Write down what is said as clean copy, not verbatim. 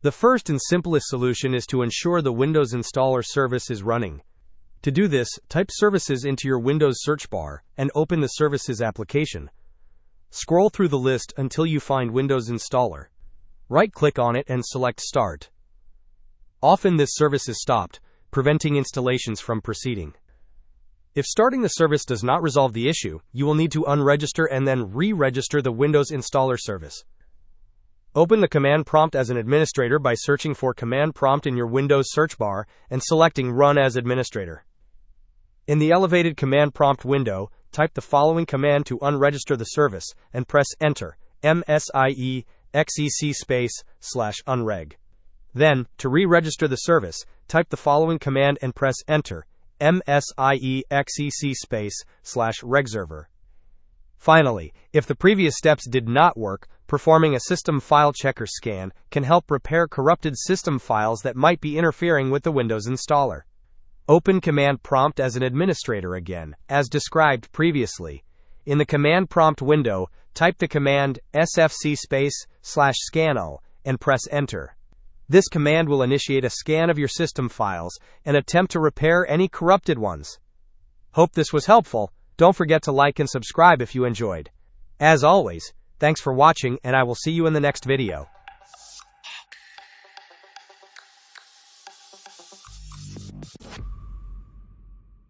The first and simplest solution is to ensure the Windows installer service is running. To do this, type Services into your Windows search bar and open the Services application. Scroll through the list until you find Windows Installer. Right-click on it and select Start. Often this service is stopped, preventing installations from proceeding. If starting the service does not resolve the issue, you will need to unregister and then re-register the Windows installer service. Open the command prompt as an administrator by searching for command prompt in your Windows search bar and selecting Run as Administrator. In the elevated command prompt window, type the following command to unregister the service and press Enter, msiexec /unreg. Then, to re-register the service, type the following command and press Enter, msiexec /regserver. Finally, if the previous steps did not work, performing a system file checker scan can help repair corrupted system files that might be interfering with the Windows installer. Open command prompt as an administrator again, as described previously. In the command prompt window, type the command sfc /scannow and press Enter. This command will initiate a scan of your system files and attempt to repair any corrupted ones. Hope this was helpful. Don't forget to like and subscribe if you enjoyed. As always, thanks for watching, and I will see you in the next video.